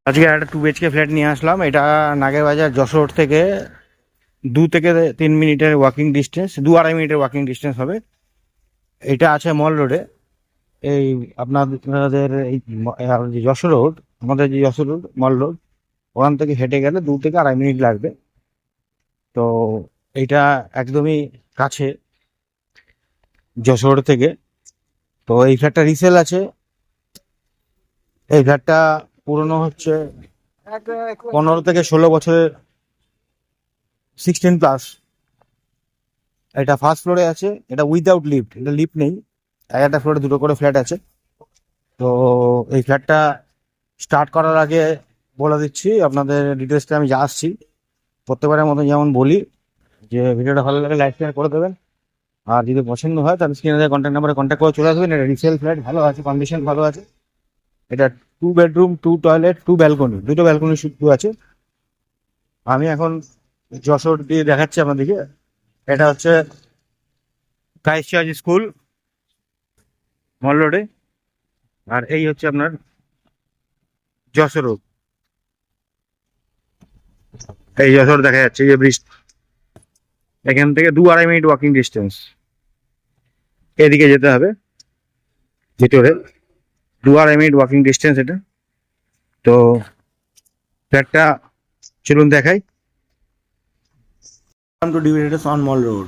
আজকে একটা 2 BHK flat নিয়ে আসলাম। এটা নাগেরবাজার যশোর থেকে 2 থেকে 3 মিনিটের ওয়াকিং ডিস্টেন্স, 2-2.5 মিনিটের ওয়াকিং ডিস্টেন্স হবে। এটা আছে মল রোডে। এই আপনাদের এই যে যশোর রোড, আমাদের যে যশোর রোড মল রোড, ওখান থেকে হেঁটে গেলে 2 থেকে 2.5 মিনিট লাগবে। তো এটা একদমই কাছে যশোর থেকে। তো এই ফ্ল্যাটটা রিসেল আছে। এই ফ্ল্যাটটা পুরনো হচ্ছে 15 থেকে 16 বছরের, 16+। এটা ফার্স্ট ফ্লোরে আছে। এটা উইদাউট লিফট, এটা লিফট নেই। একটা ফ্লোরে দুটো করে ফ্ল্যাট আছে। তো এই ফ্ল্যাটটা স্টার্ট করার আগে বলে দিচ্ছি আপনাদের ডিটেলসটা। আমি যা আসছি প্রত্যেকবারের মতো যেমন বলি, যে ভিডিওটা ভালো লাগে লাইক শেয়ার করে দেবেন। আর যদি পছন্দ হয় তাহলে স্ক্রিনে দেওয়া কন্ট্যাক্ট নাম্বারে কন্ট্যাক্ট করে চলে আসবেন। এটা রিসেল ফ্ল্যাট, ভালো আছে, কন্ডিশন ভালো আছে। এটা 2 বেডরুম, 2 টয়লেট, 2 ব্যালকনি, দুটো ব্যালকনি শুধু আছে। আমি এখন যশোর দিয়ে দেখাচ্ছি আপনাদেরকে। এটা হচ্ছে ক্রাইস্ট চার্চ স্কুল, মল রোডে। আর এই হচ্ছে আপনার যশোর রোড। এই যশোর দেখা যাচ্ছে, এই যে ব্রিজ, এখান থেকে 2-2.5 মিনিট ওয়াকিং ডিস্টেন্স। এদিকে যেতে হবে ভিতরে, 2-2.5 মিনিট ওয়াকিং ডিস্টেন্স এটা। তো ফ্ল্যাটটা চলুন দেখাই। Two dividends on Mall Road.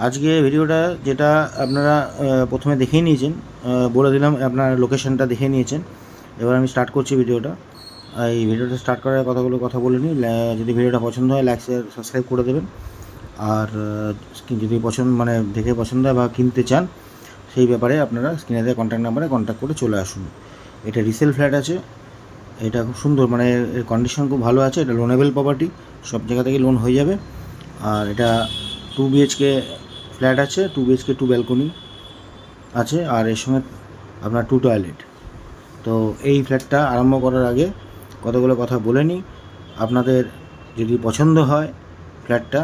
আজকে ভিডিওটা যেটা আপনারা প্রথমে দেখেই নিয়েছেন, বলে দিলাম, আপনার লোকেশনটা দেখে নিয়েছেন। এবার আমি স্টার্ট করছি ভিডিওটা। এই ভিডিওটা স্টার্ট করার কথা বলে নিই। যদি ভিডিওটা পছন্দ হয় লাইক শেয়ার সাবস্ক্রাইব করে দেবেন। আর যদি দেখে পছন্দ হয় বা কিনতে চান, সেই ব্যাপারে আপনারা স্ক্রিনে দেওয়া কন্ট্যাক্ট নাম্বারে কন্ট্যাক্ট করে চলে আসুন। এটা রিসেল ফ্ল্যাট আছে। এটা খুব সুন্দর, এর কন্ডিশন খুব ভালো আছে। এটা লোনেবল প্রপার্টি, সব জায়গা থেকে লোন হয়ে যাবে। আর এটা 2 BHK ফ্ল্যাট আছে। 2 BHK 2 ব্যালকনি আছে। আর এর সঙ্গে আপনার 2 টয়লেট। তো এই ফ্ল্যাটটা আরম্ভ করার আগে কতগুলো কথা বলে নিই। আপনাদের যদি পছন্দ হয় ফ্ল্যাটটা,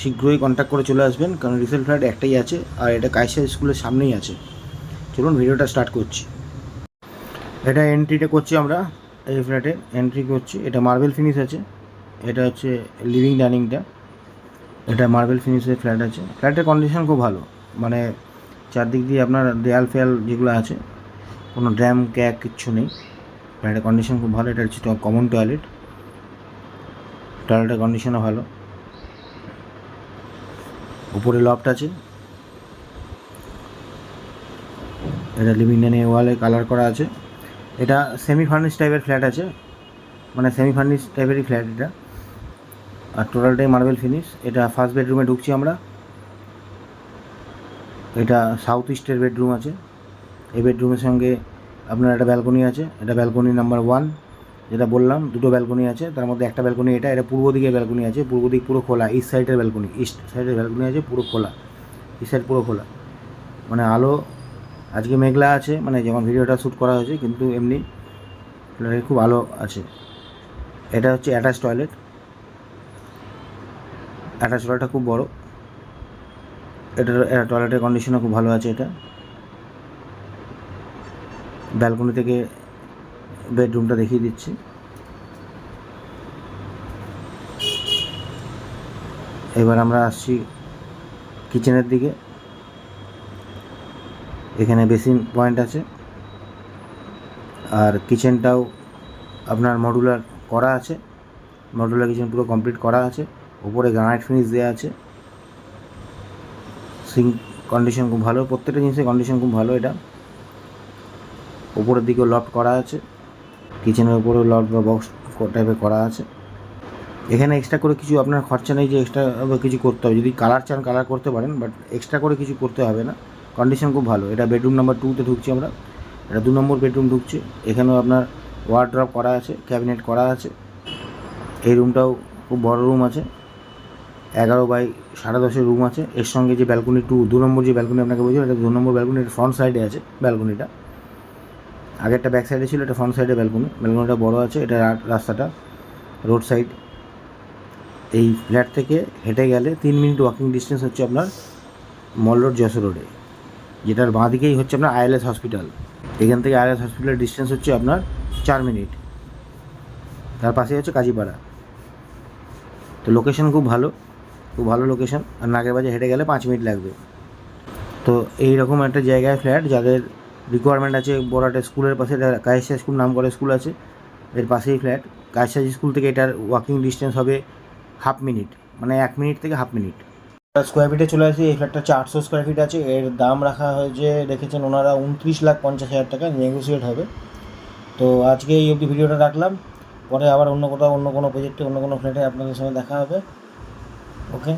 শীঘ্রই কন্ট্যাক্ট করে চলে আসবেন, কারণ রিসেল ফ্ল্যাট একটাই আছে। আর এটা কাইসা স্কুলের সামনেই আছে। চলুন ভিডিওটা স্টার্ট করছি। এটা এন্ট্রিটা করছি আমরা, এই ফ্ল্যাটে এন্ট্রি করছি। এটা মার্বেল ফিনিশ আছে। এটা হচ্ছে লিভিং ডাইনিংটা। এটা মার্বেল ফিনিশের ফ্ল্যাট আছে। ফ্ল্যাটের কন্ডিশন খুব ভালো, চারদিক দিয়ে আপনার দেয়াল ফেয়াল যেগুলো আছে, কোনো ড্যাম ক্যাক কিচ্ছু নেই। ফ্ল্যাটের কন্ডিশন খুব ভালো। এটা হচ্ছে কমন টয়লেট। টয়লেটের কন্ডিশনও ভালো। উপরে লফট আছে। এটা লিভিং ডাইনিং ওয়ালে কালার করা আছে। এটা সেমি ফার্নিশ টাইপের ফ্ল্যাট আছে, সেমি ফার্নিশ টাইপেরই ফ্ল্যাট এটা। আর টোটালটাই মার্বেল ফিনিশ। এটা ফার্স্ট বেডরুমে ঢুকছি আমরা। এটা সাউথ ইস্টের বেডরুম আছে। এই বেডরুমের সঙ্গে আপনার একটা ব্যালকনি আছে। এটা ব্যালকনি নাম্বার 1, যেটা বললাম। দুটো ব্যালকনি আছে, তার মধ্যে একটা ব্যালকনি এটা পূর্ব দিকে ব্যালকনি আছে। পূর্ব দিক পুরো খোলা। ইস্ট সাইডের ব্যালকনি, ইস্ট সাইডের ব্যালকনি আছে পুরো খোলা। ইস্ট সাইড পুরো খোলা, আলো। আজকে মেঘলা আছে, যখন ভিডিওটা শ্যুট করা হয়েছে, কিন্তু এমনি খুব আলো আছে। এটা হচ্ছে অ্যাটাচ টয়লেট। অ্যাটাচ টয়লেটটা খুব বড়। এটা টয়লেটের কন্ডিশনও খুব ভালো আছে। এটা ব্যালকনি থেকে বেডরুমটা দেখিয়ে দিচ্ছি। এবার আমরা আসছি কিচেনের দিকে। এখানে বেসিন পয়েন্ট আছে। আর কিচেনটাও আপনার মডুলার করা আছে। মডুলার কিচেন পুরো কমপ্লিট করা আছে। উপরে গ্রানাইট ফিনিশ দেওয়া আছে। সিঙ্ক কন্ডিশন খুব ভালো। প্রত্যেকটা জিনিসের কন্ডিশন খুব ভালো। এটা উপরের দিকেও লফট করা আছে। কিচেনের উপরেও লফট বা বক্স টাইপের করা আছে। এখানে এক্সট্রা করে কিছু আপনার খরচা নেই যে এক্সট্রা কিছু করতে হবে। যদি কালার চান কালার করতে পারেন, বাট এক্সট্রা করে কিছু করতে হবে না। কন্ডিশন খুব ভালো। এটা বেডরুম নাম্বার 2তে ঢুকছি আমরা। এটা 2 নম্বর বেডরুম ঢুকছি। এখানেও আপনার ওয়ার্ড্রপ করা আছে, ক্যাবিনেট করা আছে। এই রুমটাও খুব বড় রুম আছে। 11x10.5 রুম আছে। এর সঙ্গে যে ব্যালকনি 2 নম্বর যে ব্যালকনি আপনাকে বলছি, এটা 2 নম্বর ব্যালকনি। এটা ফ্রন্ট সাইডে আছে ব্যালকনিটা। আগেরটা ব্যাক সাইডে ছিল, এটা ফ্রন্ট সাইডে ব্যালকনি। ব্যালকনিটা বড় আছে। এটা রাস্তাটা রোড সাইড। এই ফ্ল্যাট থেকে হেঁটে গেলে 3 মিনিট ওয়াকিং ডিস্টেন্স হচ্ছে আপনার মল রোড যশোর রোডে, যেটার বাঁ দিকেই হচ্ছে আপনার ILS হসপিটাল। এখান থেকে ILS হসপিটালের ডিস্টেন্স হচ্ছে আপনার 4 মিনিট। তার পাশে হচ্ছে কাজীপাড়া। তো লোকেশন খুব ভালো লোকেশন, আর নাগেরবাজার হেঁটে গেলে 5 মিনিট লাগবে। তো এইরকম একটা জায়গায় ফ্ল্যাট, যাদের রিকোয়ারমেন্ট আছে বড়াটা স্কুলের পাশে, কায়েসা স্কুল নাম করা স্কুল আছে, এর পাশেই ফ্ল্যাট। কায়েসা স্কুল থেকে এটার ওয়াকিং ডিস্টেন্স হবে 1/2 মিনিট, মানে 1 মিনিট থেকে 1/2 মিনিট। স্কোয়ার ফিটে চলে আসি। এই ফ্ল্যাটটা 400 স্কোয়ার ফিট আছে। এর দাম রাখা হয়েছে, রেখেছেন ওনারা 29,50,000 টাকা, নেগোসিয়েট হবে। তো আজকে এই অবধি ভিডিওটা রাখলাম, পরে আবার অন্য কোথাও অন্য কোনো প্রজেক্টে অন্য কোনো ফ্ল্যাটে আপনাদের সঙ্গে দেখা হবে। ওকে।